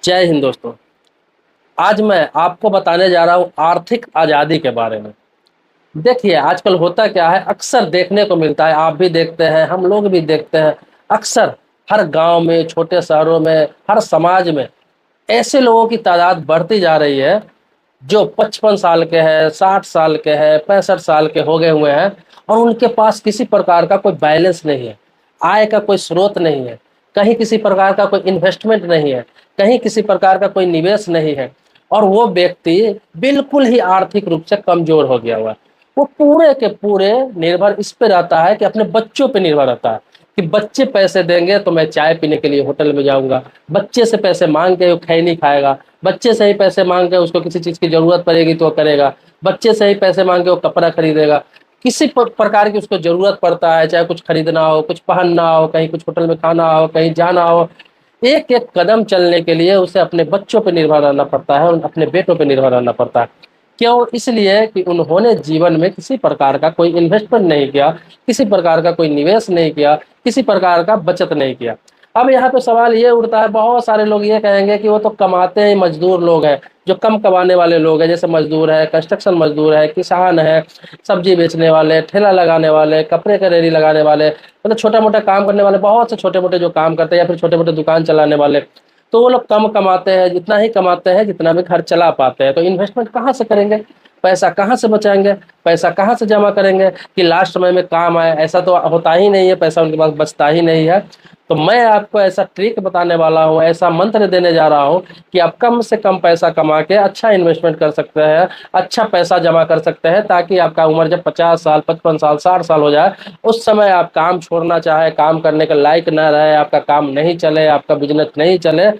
जय हिंद दोस्तों। आज मैं आपको बताने जा रहा हूँ आर्थिक आज़ादी के बारे में। देखिए आजकल होता क्या है, अक्सर देखने को मिलता है, आप भी देखते हैं, हम लोग भी देखते हैं। अक्सर हर गांव में, छोटे शहरों में, हर समाज में ऐसे लोगों की तादाद बढ़ती जा रही है जो 55 साल के हैं, 60 साल के हैं, 65 साल के हो गए हुए हैं और उनके पास किसी प्रकार का कोई बैलेंस नहीं है, आय का कोई स्रोत नहीं है, कहीं किसी प्रकार का कोई इन्वेस्टमेंट नहीं है, कहीं किसी प्रकार का कोई निवेश नहीं है और वो व्यक्ति बिल्कुल ही आर्थिक रूप से कमजोर हो गया हुआ है। वो पूरे के पूरे निर्भर इस पे रहता है कि अपने बच्चों पे निर्भर रहता है कि बच्चे पैसे देंगे तो मैं चाय पीने के लिए होटल में जाऊंगा, बच्चे से पैसे मांग के वो खैनी खाएगा, बच्चे से ही पैसे मांग के उसको किसी चीज़ की ज़रूरत पड़ेगी तो वो करेगा, बच्चे से ही पैसे मांग के वो कपड़ा खरीदेगा, किसी प्रकार की उसको ज़रूरत पड़ता है, चाहे कुछ खरीदना हो, कुछ पहनना हो, कहीं कुछ होटल में खाना हो, कहीं जाना हो, एक एक कदम चलने के लिए उसे अपने बच्चों पर निर्भर रहना पड़ता है और अपने बेटों पर निर्भर रहना पड़ता है। क्यों? इसलिए कि उन्होंने जीवन में किसी प्रकार का कोई इन्वेस्टमेंट नहीं किया, किसी प्रकार का कोई निवेश नहीं किया, किसी प्रकार का बचत नहीं किया। अब यहाँ पे सवाल ये उठता है, बहुत सारे लोग ये कहेंगे कि वो तो कमाते हैं, मजदूर लोग हैं, जो कम कमाने वाले लोग हैं, जैसे मजदूर है, कंस्ट्रक्शन मजदूर है, किसान है, सब्जी बेचने वाले, ठेला लगाने वाले, कपड़े का रेडी लगाने वाले, मतलब छोटा मोटा काम करने वाले, बहुत से छोटे मोटे जो काम करते हैं या फिर छोटे मोटे दुकान चलाने वाले, तो वो लोग कम कमाते हैं, जितना ही कमाते हैं जितना भी घर चला पाते हैं। तो इन्वेस्टमेंट कहाँ से करेंगे, पैसा कहाँ से बचाएंगे, पैसा कहाँ से जमा करेंगे कि लास्ट समय में काम आए? ऐसा तो होता ही नहीं है, पैसा उनके पास बचता ही नहीं है। तो मैं आपको ऐसा ट्रिक बताने वाला हूँ, ऐसा मंत्र देने जा रहा हूँ कि आप कम से कम पैसा कमा के अच्छा इन्वेस्टमेंट कर सकते हैं, अच्छा पैसा जमा कर सकते हैं, ताकि आपका उम्र जब 50 साल, 55 साल, 60 साल हो जाए, उस समय आप काम छोड़ना चाहे, काम करने के लायक न रहे, आपका काम नहीं चले, आपका बिजनेस नहीं चले,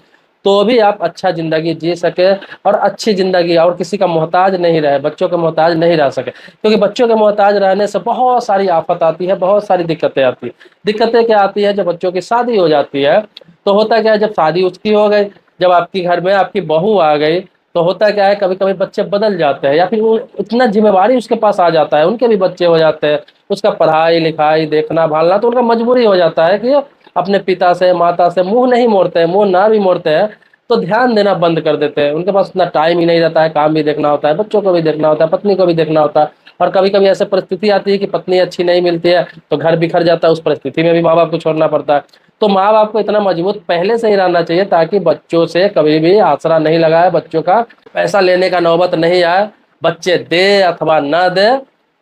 तो भी आप अच्छा ज़िंदगी जी सके और अच्छी ज़िंदगी और किसी का मोहताज नहीं रहे, बच्चों के मोहताज नहीं रह सके। क्योंकि बच्चों के मोहताज रहने से बहुत सारी आफत आती है, बहुत सारी दिक्कतें आती है। दिक्कतें क्या आती है? जब बच्चों की शादी हो जाती है तो होता क्या है, जब शादी उसकी हो गई, जब आपकी घर में आपकी बहू आ गई, तो होता क्या है, कभी कभी बच्चे बदल जाते हैं या फिर वो इतना जिम्मेवारी उसके पास आ जाता है, उनके भी बच्चे हो जाते हैं, उसका पढ़ाई लिखाई देखना भालना, तो उनका मजबूरी हो जाता है कि अपने पिता से माता से मुंह नहीं मोड़ते हैं, मुंह ना भी मोड़ते हैं तो ध्यान देना बंद कर देते हैं। उनके पास उतना टाइम ही नहीं रहता है, काम भी देखना होता है, बच्चों को भी देखना होता है, पत्नी को भी देखना होता है। और कभी कभी ऐसे परिस्थिति आती है कि पत्नी अच्छी नहीं मिलती है तो घर बिखर जाता है, उस परिस्थिति में भी माँ बाप को छोड़ना पड़ता है। तो माँ बाप को इतना मजबूत पहले से ही रहना चाहिए ताकि बच्चों से कभी भी आसरा नहीं लगाए, बच्चों का पैसा लेने का नौबत नहीं आए, बच्चे दे अथवा ना दे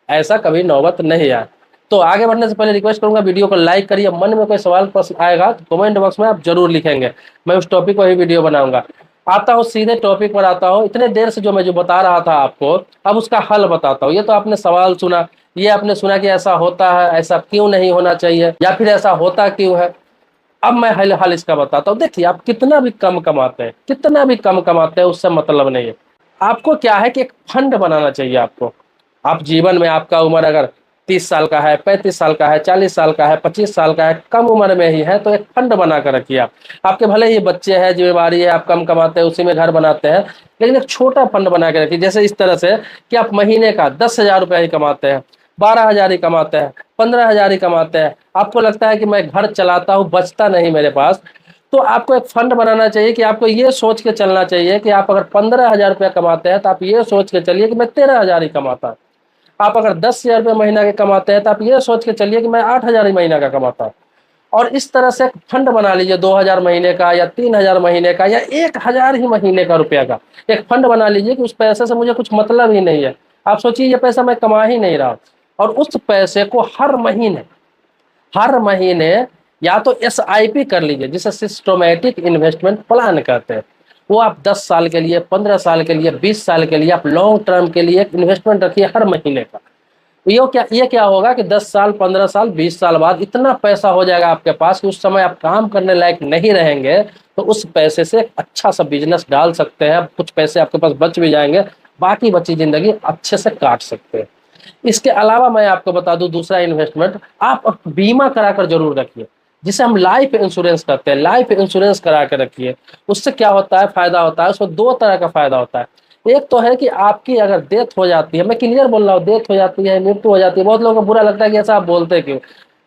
ऐसा कभी नौबत नहीं आए। तो आगे बढ़ने से पहले रिक्वेस्ट करूंगा, वीडियो को लाइक करिए, मन में कोई सवाल प्रश्न आएगा तो कमेंट बॉक्स में आप जरूर लिखेंगे, मैं उस टॉपिक पर ही वीडियो बनाऊंगा। आता हूँ सीधे टॉपिक पर आता हूँ। इतने देर से जो बता रहा था आपको, अब उसका हल बताता हूँ। ये तो आपने सवाल सुना, ये आपने सुना कि ऐसा होता है, ऐसा क्यों नहीं होना चाहिए, या फिर ऐसा होता क्यों है। अब मैं हल हल इसका बताता हूँ। देखिए आप कितना भी कम कमाते हैं, कितना भी कम कमाते हैं, उससे मतलब नहीं है। आपको क्या है कि एक फंड बनाना चाहिए आपको। आप जीवन में, आपका उम्र अगर 30 साल का है, 35 साल का है, 40 साल का है, 25 साल का है, कम उम्र में ही है, तो एक फंड बना कर रखिए आप। आपके भले ही बच्चे हैं, जिम्मेवारी है, आप कम कमाते हैं, उसी में घर बनाते हैं, लेकिन एक छोटा फंड बना के रखिए। जैसे इस तरह से कि आप महीने का 10,000 रुपया ही कमाते हैं, 12,000 ही कमाते हैं, 15,000 ही कमाते हैं, आपको लगता है कि मैं घर चलाता हूँ, बचता नहीं मेरे पास, तो आपको एक फंड बनाना चाहिए कि आपको ये सोच के चलना चाहिए कि आप अगर 15,000 रुपया कमाते हैं तो आप ये सोच के चलिए कि मैं 13,000 ही कमाता हूँ। आप अगर 10,000 रुपये महीना के कमाते हैं तो आप ये सोच के चलिए कि मैं 8,000 ही महीना का कमाता हूँ। और इस तरह से एक फंड बना लीजिए, 2,000 महीने का या 3,000 महीने का या 1,000 ही महीने का रुपया का एक फंड बना लीजिए कि उस पैसे से मुझे कुछ मतलब ही नहीं है। आप सोचिए ये पैसा मैं कमा ही नहीं रहा, और उस पैसे को हर महीने या तो SIP कर लीजिए, जिसे सिस्टमैटिक इन्वेस्टमेंट प्लान कहते हैं। वो आप 10 साल के लिए, 15 साल के लिए, 20 साल के लिए आप लॉन्ग टर्म के लिए एक इन्वेस्टमेंट रखिए हर महीने का। ये क्या होगा कि 10 साल, 15 साल, 20 साल बाद इतना पैसा हो जाएगा आपके पास कि उस समय आप काम करने लायक नहीं रहेंगे, तो उस पैसे से अच्छा सा बिजनेस डाल सकते हैं, कुछ पैसे आपके पास बच भी जाएंगे, बाकी बची जिंदगी अच्छे से काट सकते हैं। इसके अलावा मैं आपको बता दूं, दूसरा इन्वेस्टमेंट आप बीमा कराकर जरूर रखिए, जिसे हम लाइफ इंश्योरेंस करते हैं। लाइफ इंश्योरेंस करा के रखिए। उससे क्या होता है, फायदा होता है, उसमें दो तरह का फायदा होता है। एक तो है कि आपकी अगर डेथ हो जाती है, मैं क्लियर बोल रहा हूँ, डेथ हो जाती है, मृत्यु हो जाती है, बहुत लोगों को बुरा लगता है कि ऐसा आप बोलते क्यों।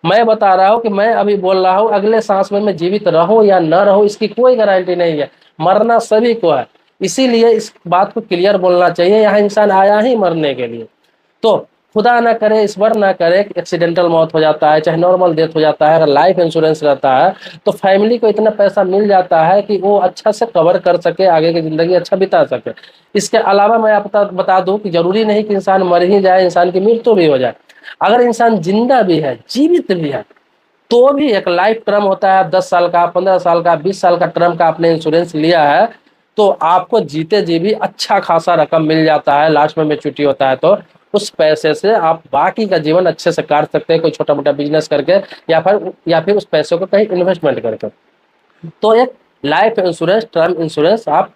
मैं बता रहा हूँ कि मैं अभी बोल रहा हूँ, अगले सांस में मैं जीवित रहूं या न रहूं इसकी कोई गारंटी नहीं है। मरना सभी को है, इसीलिए इस बात को क्लियर बोलना चाहिए, यहाँ इंसान आया ही मरने के लिए। तो खुदा ना करे, ईश्वर ना करे, एक्सीडेंटल मौत हो जाता है, चाहे नॉर्मल डेथ हो जाता है, अगर लाइफ इंश्योरेंस रहता है तो फैमिली को इतना पैसा मिल जाता है कि वो अच्छा से कवर कर सके, आगे की जिंदगी अच्छा बिता सके। इसके अलावा मैं आपको बता दूं कि जरूरी नहीं कि इंसान मर ही जाए, इंसान की मृत्यु भी हो जाए। अगर इंसान जिंदा भी है, जीवित भी है, तो भी एक लाइफ टर्म होता है, 10 साल का, 15 साल का, 20 साल का टर्म का आपने इंश्योरेंस लिया है, तो आपको जीते जी भी अच्छा खासा रकम मिल जाता है। लास्ट में मैच्योरिटी होता है तो उस पैसे से आप बाकी का जीवन अच्छे से काट सकते हैं, कोई छोटा मोटा बिजनेस करके, या फिर उस पैसे को कहीं इन्वेस्टमेंट करके। तो एक लाइफ इंश्योरेंस, टर्म इंश्योरेंस आप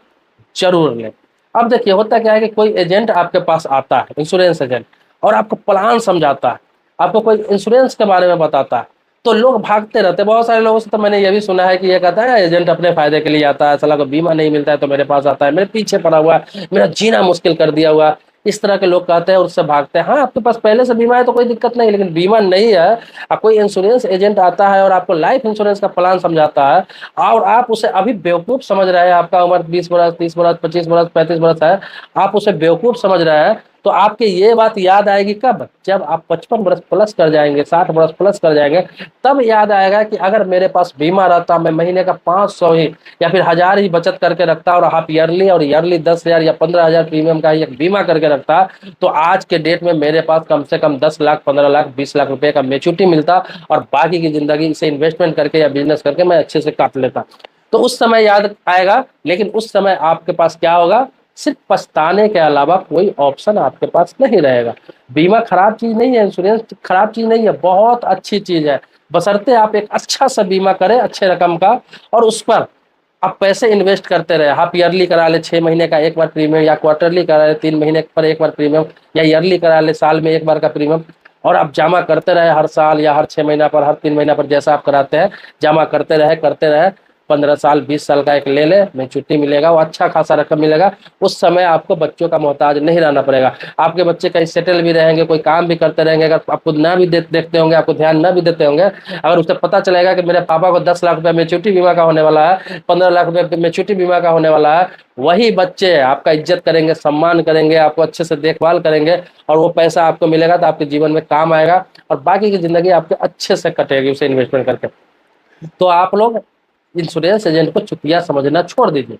जरूर लें। अब देखिए होता क्या है कि कोई एजेंट आपके पास आता है, इंश्योरेंस एजेंट, और आपको प्लान समझाता है, आपको कोई इंश्योरेंस के बारे में बताता है, तो लोग भागते रहते हैं। बहुत सारे लोगों से तो मैंने ये भी सुना है कि ये कहता है एजेंट अपने फायदे के लिए आता है, साला को बीमा नहीं मिलता है तो मेरे पास आता है, मेरे पीछे पड़ा हुआ है, मेरा जीना मुश्किल कर दिया हुआ है। इस तरह के लोग कहते हैं और उससे भागते हैं। हाँ, आपके पास पहले से बीमा है तो कोई दिक्कत नहीं, लेकिन बीमा नहीं है, कोई इंश्योरेंस एजेंट आता है और आपको लाइफ इंश्योरेंस का प्लान समझाता है, और आप उसे अभी बेवकूफ समझ रहे हैं, आपका उम्र 20 बरस, 30 बरस, 25 बरस, 35 बरस है, आप उसे बेवकूफ समझ रहे हैं, तो आपके ये बात याद आएगी कब? जब आप 55 बरस प्लस कर जाएंगे, 60 बरस प्लस कर जाएंगे, तब याद आएगा कि अगर मेरे पास बीमा रहता, मैं महीने का 500 ही या फिर 1000 ही बचत करके रखता, और हाफ ईयरली और ईयरली 10,000 या 15,000 प्रीमियम का एक बीमा करके रखता, तो आज के डेट में मेरे पास कम से कम 10 लाख, 15 लाख, 20 लाख रुपए का मेच्योरिटी मिलता, और बाकी की जिंदगी इसे इन्वेस्टमेंट करके या बिजनेस करके मैं अच्छे से काट लेता। तो उस समय याद आएगा, लेकिन उस समय आपके पास क्या होगा? सिर्फ पछताने के अलावा कोई ऑप्शन आपके पास नहीं रहेगा। बीमा खराब चीज नहीं है, इंश्योरेंस खराब चीज नहीं है, बहुत अच्छी चीज है, बशर्ते आप एक अच्छा सा बीमा करें अच्छे रकम का, और उस पर आप पैसे इन्वेस्ट करते रहे। हाफ ईयरली करा ले, 6 महीने का एक बार प्रीमियम, या क्वार्टरली करा ले, 3 महीने पर एक बार प्रीमियम, या ईयरली करा ले, साल में एक बार का प्रीमियम, और आप जमा करते रहे हर साल या हर 6 महीना पर, हर 3 महीना पर, जैसा आप कराते हैं, जमा करते रहे। 15 साल, 20 साल का एक ले ले, मैच्योरिटी मिलेगा, वो अच्छा खासा रकम मिलेगा। उस समय आपको बच्चों का मोहताज नहीं रहना पड़ेगा, आपके बच्चे कहीं सेटल भी रहेंगे, कोई काम भी करते रहेंगे। अगर आपको ना भी देखते होंगे, आपको ध्यान ना भी देते होंगे, अगर उसे पता चलेगा कि मेरे पापा को 10 लाख रुपया मैच्योरिटी बीमा का होने वाला है, 15 लाख रुपया मैच्योरिटी बीमा का होने वाला है, वही बच्चे आपका इज्जत करेंगे, सम्मान करेंगे, आपको अच्छे से देखभाल करेंगे, और वो पैसा आपको मिलेगा तो आपके जीवन में काम आएगा, और बाकी की जिंदगी आपके अच्छे से कटेगी उसे इन्वेस्टमेंट करके। तो आप लोग इंश्योरेंस एजेंट को चुतिया समझना छोड़ दीजिए।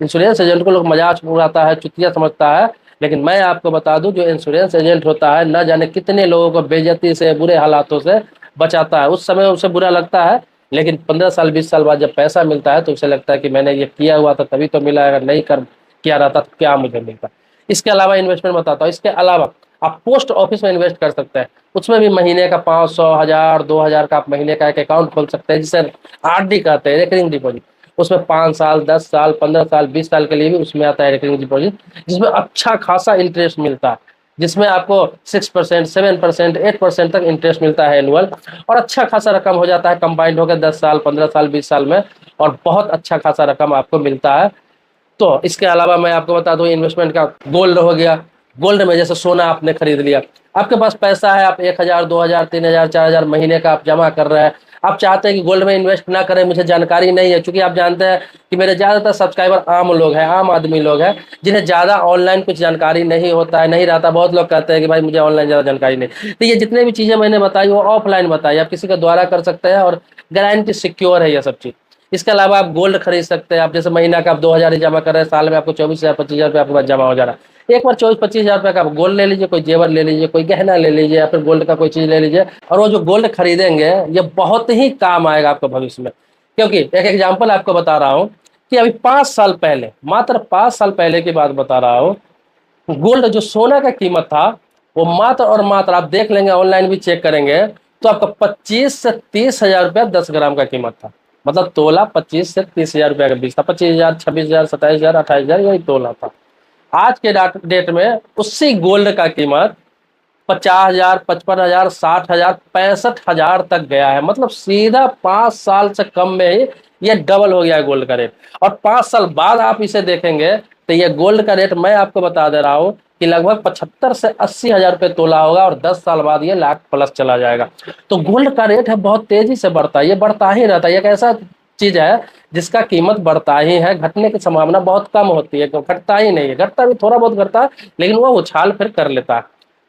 इंश्योरेंस एजेंट को लोग मजाक उड़ाता है, चुतिया समझता है, लेकिन मैं आपको बता दूं, जो इंश्योरेंस एजेंट होता है, न जाने कितने लोगों को बेइज्जती से, बुरे हालातों से बचाता है। उस समय उसे बुरा लगता है, लेकिन 15 साल, 20 साल बाद जब पैसा मिलता है तो उसे लगता है कि मैंने ये किया हुआ था तभी तो मिला, अगर नहीं कर किया रहता तो क्या मुझे मिलता। इसके अलावा इन्वेस्टमेंट बताता हूँ, इसके अलावा आप पोस्ट ऑफिस में इन्वेस्ट कर सकते हैं। उसमें भी महीने का 500, 1000, 2000 का आप महीने का एक अकाउंट खोल सकते हैं, जिसे आरडी कहते हैं, रेकरिंग डिपॉजिट। उसमें 5 साल, 10 साल, 15 साल, 20 साल के लिए भी उसमें आता है रेकरिंग डिपॉजिट, जिसमें अच्छा खासा इंटरेस्ट मिलता है, जिसमें आपको 6%, 7%, 8% तक इंटरेस्ट मिलता है एनुअल, और अच्छा खासा रकम हो जाता है कंबाइंड होकर 10 साल, 15 साल, 20 साल में, और बहुत अच्छा खासा रकम आपको मिलता है। तो इसके अलावा मैं आपको बता दूं, इन्वेस्टमेंट का गोल्ड हो गया। गोल्ड में जैसे सोना आपने खरीद लिया, आपके पास पैसा है, आप 1000, 2000, 3000, 4000 महीने का आप जमा कर रहे हैं, आप चाहते हैं कि गोल्ड में इन्वेस्ट ना करें, मुझे जानकारी नहीं है, क्योंकि आप जानते हैं कि मेरे ज़्यादातर सब्सक्राइबर आम लोग हैं, आम आदमी लोग हैं, जिन्हें ज़्यादा ऑनलाइन कुछ जानकारी नहीं होता है, नहीं रहता। बहुत लोग कहते हैं कि भाई मुझे ऑनलाइन ज़्यादा जानकारी नहीं। तो ये जितने भी चीज़ें मैंने बताई वो ऑफलाइन बताई, आप किसी के द्वारा कर सकते हैं, और गारंटी सिक्योर है ये सब चीज़। इसके अलावा आप गोल्ड खरीद सकते हैं। आप जैसे महीना का आप 2000 ही जमा कर रहे हैं, साल में आपको 24,000, 25,000 रुपये आपके पास जमा हो जा रहा है। एक बार 24-25 हजार रुपये का आप गोल्ड ले लीजिए, कोई जेवर ले लीजिए, कोई गहना ले लीजिए, या फिर गोल्ड का कोई चीज़ ले लीजिए, और वो जो गोल्ड खरीदेंगे ये बहुत ही काम आएगा आपको भविष्य में। क्योंकि एक एग्जाम्पल आपको बता रहा हूँ कि अभी 5 साल पहले, मात्र 5 साल पहले की बात बता रहा हूँ, गोल्ड जो सोना का कीमत था, वो मात्र और मात्र, आप देख लेंगे, ऑनलाइन भी चेक करेंगे, तो आपका 25 से 30 हजार रुपया 10 ग्राम का कीमत था। मतलब तोला 25 से 30 हजार रुपया के बीच था। 25,000, 26,000, 27,000, 28,000, यही तोला था। आज के डेट में उसी गोल्ड का कीमत 50,000, 55,000, 60,000, 65,000 तक गया है। मतलब सीधा 5 साल से कम में ही ये डबल हो गया है गोल्ड का रेट। और 5 साल बाद आप इसे देखेंगे तो ये गोल्ड का रेट मैं आपको बता दे रहा हूँ कि लगभग 75 से 80 हजार रुपये तोला होगा और 10 साल बाद ये लाख प्लस चला जाएगा। तो गोल्ड का रेट है बहुत तेजी से बढ़ता है, ये बढ़ता ही रहता है। ये एक ऐसा चीज है जिसका कीमत बढ़ता ही है, घटने की संभावना बहुत कम होती है, घटता ही नहीं है। घटता भी थोड़ा बहुत घटता है, लेकिन वो उछाल फिर कर लेता है।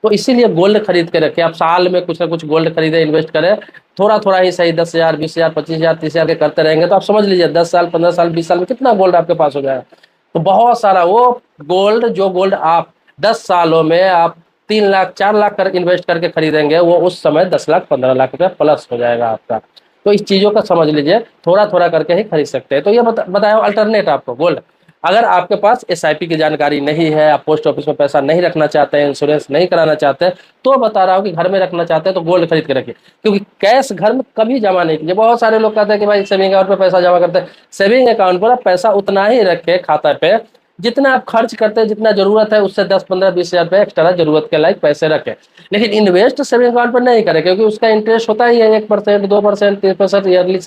तो इसीलिए गोल्ड खरीद के रखे, आप साल में कुछ ना कुछ गोल्ड खरीदे, इन्वेस्ट करें, थोड़ा थोड़ा ही सही, 10 हजार, 20 हजार, 25 हजार, 30 हजार के करते रहेंगे तो आप समझ लीजिए 10 साल, 15 साल, 20 साल में कितना गोल्ड आपके पास हो जाएगा। तो बहुत सारा वो गोल्ड, जो गोल्ड आप 10 सालों में आप 3 लाख 4 लाख कर इन्वेस्ट करके खरीदेंगे, वो उस समय 10 लाख 15 लाख रुपया प्लस हो जाएगा आपका। तो इस चीज़ों का समझ लीजिए, थोड़ा थोड़ा करके ही खरीद सकते हैं। तो ये बताया अल्टरनेट आपको गोल्ड। अगर आपके पास एसआईपी की जानकारी नहीं है, आप पोस्ट ऑफिस में पैसा नहीं रखना चाहते हैं, इंश्योरेंस नहीं कराना चाहते हैं, तो बता रहा हूँ कि घर में रखना चाहते हैं तो गोल्ड खरीद के रखिए, क्योंकि कैश घर में कभी जमा नहीं कीजिए। बहुत सारे लोग कहते हैं कि भाई सेविंग अकाउंट पे पैसा जमा करते हैं। सेविंग अकाउंट पर आप पैसा उतना ही रखे खाता पे जितना आप खर्च करते हैं, जितना जरूरत है, उससे 10, 15, 20 हजार रुपये एक्स्ट्रा जरूरत के लायक पैसे रखें। लेकिन इन्वेस्ट सेविंग अकाउंट पर नहीं करें, क्योंकि उसका इंटरेस्ट होता ही है 1%, 2%, 3% ईयरली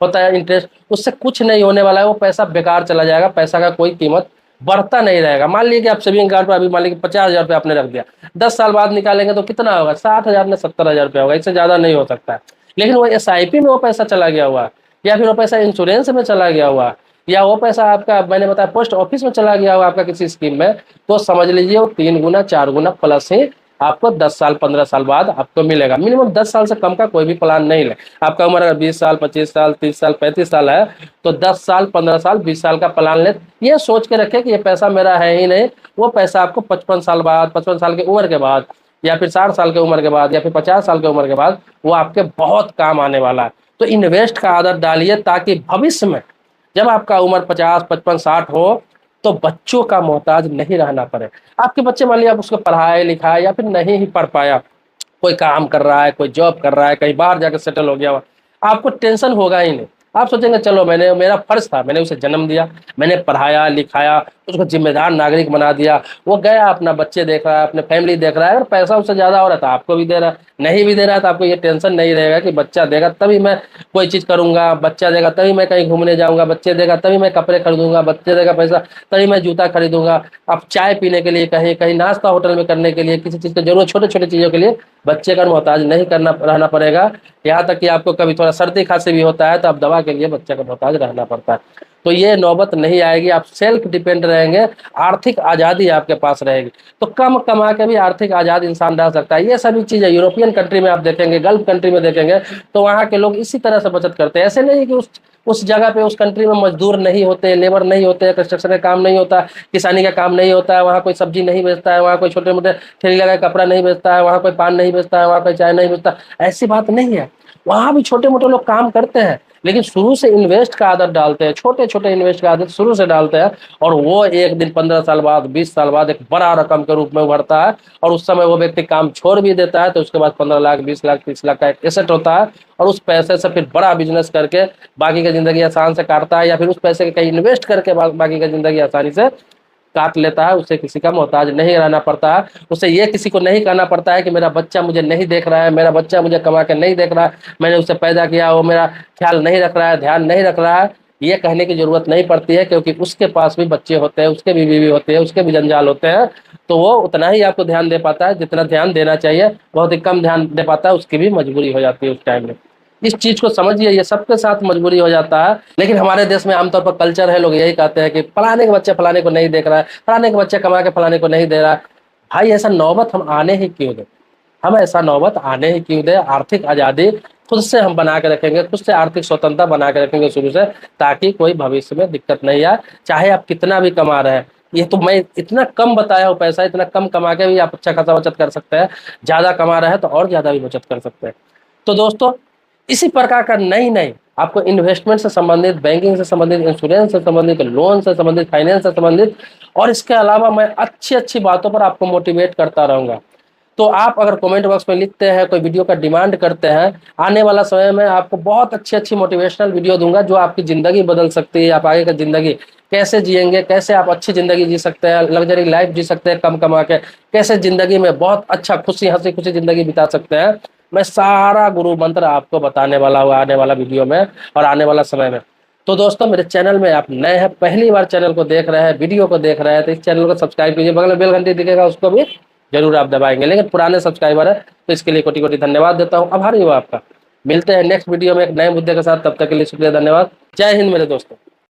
होता है इंटरेस्ट। उससे कुछ नहीं होने वाला है, वो पैसा बेकार चला जाएगा, पैसा का कोई कीमत बढ़ता नहीं रहेगा। मान लीजिए कि आप सेविंग अकाउंट पर अभी मान लीजिए 50 हजार रुपये आपने रख दिया, 10 साल बाद निकालेंगे तो कितना होगा, 60 हजार में 70 हजार रुपये होगा, इससे ज़्यादा नहीं हो सकता है। लेकिन वो एसआईपी में वो पैसा चला गया हुआ, या फिर वो पैसा इंश्योरेंस में चला गया हुआ, या वो पैसा आपका मैंने बताया पोस्ट ऑफिस में चला गया हुआ आपका किसी स्कीम में, तो समझ लीजिए वो 3 गुना 4 गुना प्लस ही आपको 10 साल 15 साल बाद आपको मिलेगा। मिनिमम 10 साल से कम का कोई भी प्लान नहीं ले। आपका उम्र अगर 20 साल, 25 साल, 30 साल, 35 साल है, तो 10 साल, 15 साल, 20 साल का प्लान ले। ये सोच के रखे कि ये पैसा मेरा है ही नहीं, वो पैसा आपको 55 साल बाद, 55 साल की उम्र के बाद, या फिर 60 साल की उम्र के बाद, या फिर 50 साल की उम्र के बाद वो आपके बहुत काम आने वाला है। तो इन्वेस्ट का आदत डालिए, ताकि भविष्य में जब आपका उम्र 50, 55, 60 हो तो बच्चों का मोहताज नहीं रहना पड़े। आपके बच्चे मान लिया आप उसको पढ़ाए लिखाए या फिर नहीं ही पढ़ पाया, कोई काम कर रहा है, कोई जॉब कर रहा है, कहीं बाहर जाकर सेटल हो गया हुआ, आपको टेंशन होगा ही नहीं। आप सोचेंगे चलो मैंने, मेरा फर्ज था, मैंने उसे जन्म दिया, मैंने पढ़ाया लिखाया, उसको जिम्मेदार नागरिक बना दिया, वो गया अपना बच्चे देख रहा है, अपने फैमिली देख रहा है। अगर पैसा उससे ज़्यादा हो रहा था आपको भी दे रहा है, नहीं भी दे रहा है तो आपको ये टेंशन नहीं रहेगा कि बच्चा देगा तभी मैं कोई चीज़ करूंगा, बच्चा देगा तभी मैं कहीं घूमने जाऊंगा, बच्चे देगा तभी मैं कपड़े खरीदूंगा, बच्चे देगा पैसा तभी मैं जूता खरीदूंगा। अब चाय पीने के लिए, कहीं कहीं नाश्ता होटल में करने के लिए, किसी चीज़ की जरूरत, छोटे छोटे चीज़ों के लिए बच्चे का मोहताज नहीं करना रहना पड़ेगा। यहाँ तक कि आपको कभी थोड़ा सर्दी खांसी भी होता है तो आप दवा के लिए बच्चे का मोहताज रहना पड़ता है। तो ये नौबत नहीं आएगी, आप सेल्फ डिपेंड रहेंगे, आर्थिक आज़ादी आपके पास रहेगी। तो कम कमा के भी आर्थिक आज़ाद इंसान रह सकता है। ये सभी चीज़ें यूरोपियन कंट्री में आप देखेंगे, गल्फ कंट्री में देखेंगे, तो वहाँ के लोग इसी तरह से बचत करते हैं। ऐसे नहीं कि उस जगह पे, उस कंट्री में मजदूर नहीं होते, लेबर नहीं होते, कंस्ट्रक्शन का काम नहीं होता, किसानी का काम नहीं होता है, वहाँ कोई सब्जी नहीं बेचता है, वहाँ कोई छोटे मोटे ठेली लगा कपड़ा नहीं बेचता है, वहाँ कोई पान नहीं बेचता है, वहाँ कोई चाय नहीं बेचता, ऐसी बात नहीं है। वहाँ भी छोटे मोटे लोग काम करते हैं, लेकिन शुरू से इन्वेस्ट का आदत डालते हैं, छोटे छोटे इन्वेस्ट का आदत शुरू से डालते हैं, और वो एक दिन 15 साल बाद, 20 साल बाद एक बड़ा रकम के रूप में उभरता है। और उस समय वो व्यक्ति काम छोड़ भी देता है, तो उसके बाद 15 लाख, 20 लाख, 30 लाख का एक एसेट होता है, और उस पैसे से फिर बड़ा बिजनेस करके बाकी की जिंदगी आसान से काटता है, या फिर उस पैसे के कहीं इन्वेस्ट करके बाकी की जिंदगी आसानी से काट लेता है। उसे किसी का मोहताज नहीं रहना पड़ता है। उसे ये किसी को नहीं कहना पड़ता है कि मेरा बच्चा मुझे नहीं देख रहा है, मेरा बच्चा मुझे कमा के नहीं देख रहा है, मैंने उसे पैदा किया, वो मेरा ख्याल नहीं रख रहा है, ध्यान नहीं रख रहा है। ये कहने की जरूरत नहीं पड़ती है, क्योंकि उसके पास भी बच्चे होते हैं, उसके भी बीवी होते हैं, उसके भी जंजाल होते हैं। तो वो उतना ही आपको ध्यान दे पाता है जितना ध्यान देना चाहिए, बहुत ही कम ध्यान दे पाता है, उसकी भी मजबूरी हो जाती है उस टाइम में। इस चीज को समझिए, ये सबके साथ मजबूरी हो जाता है। लेकिन हमारे देश में आमतौर पर कल्चर है, लोग यही कहते हैं कि फलाने के बच्चे फलाने को नहीं देख रहा है, फलाने के बच्चे कमा के फलाने को नहीं दे रहा है। भाई ऐसा नौबत हम आने ही क्यों दें, हम ऐसा नौबत आने ही क्यों दें। आर्थिक आज़ादी खुद से हम बना के रखेंगे, खुद से आर्थिक स्वतंत्रता बना के रखेंगे शुरू से, ताकि कोई भविष्य में दिक्कत नहीं आए। चाहे आप कितना भी कमा रहे हैं, ये तो मैं इतना कम बताया हूँ, पैसा इतना कम कमा के भी आप अच्छा खासा बचत कर सकते हैं, ज़्यादा कमा रहे हैं तो और ज़्यादा भी बचत कर सकते हैं। तो दोस्तों, इसी प्रकार का नई नई आपको इन्वेस्टमेंट से संबंधित, बैंकिंग से संबंधित, इंश्योरेंस से संबंधित, लोन से संबंधित, फाइनेंस से संबंधित, और इसके अलावा मैं अच्छी अच्छी बातों पर आपको मोटिवेट करता रहूँगा। तो आप अगर कमेंट बॉक्स में लिखते हैं, कोई वीडियो का डिमांड करते हैं, आने वाला समय में आपको बहुत अच्छी अच्छी मोटिवेशनल वीडियो दूंगा, जो आपकी ज़िंदगी बदल सकती है। आप आगे का ज़िंदगी कैसे जिएंगे, कैसे आप अच्छी ज़िंदगी जी सकते हैं, लग्जरी लाइफ जी सकते हैं कम कमा के, कैसे ज़िंदगी में बहुत अच्छा खुशी हंसी खुशी ज़िंदगी बिता सकते हैं, मैं सारा गुरु मंत्र आपको बताने वाला हूँ आने वाला वीडियो में और आने वाला समय में। तो दोस्तों मेरे चैनल में आप नए हैं, पहली बार चैनल को देख रहे हैं, वीडियो को देख रहे हैं, तो इस चैनल को सब्सक्राइब कीजिए, बगल में बेल घंटी दिखेगा उसको भी जरूर आप दबाएंगे। लेकिन पुराने सब्सक्राइबर है तो इसके लिए कोटि कोटि धन्यवाद देता हूँ, आभारी हूँ आपका। मिलते हैं नेक्स्ट वीडियो में एक नए मुद्दे के साथ, तब तक के लिए शुक्रिया, धन्यवाद, जय हिंद मेरे दोस्तों।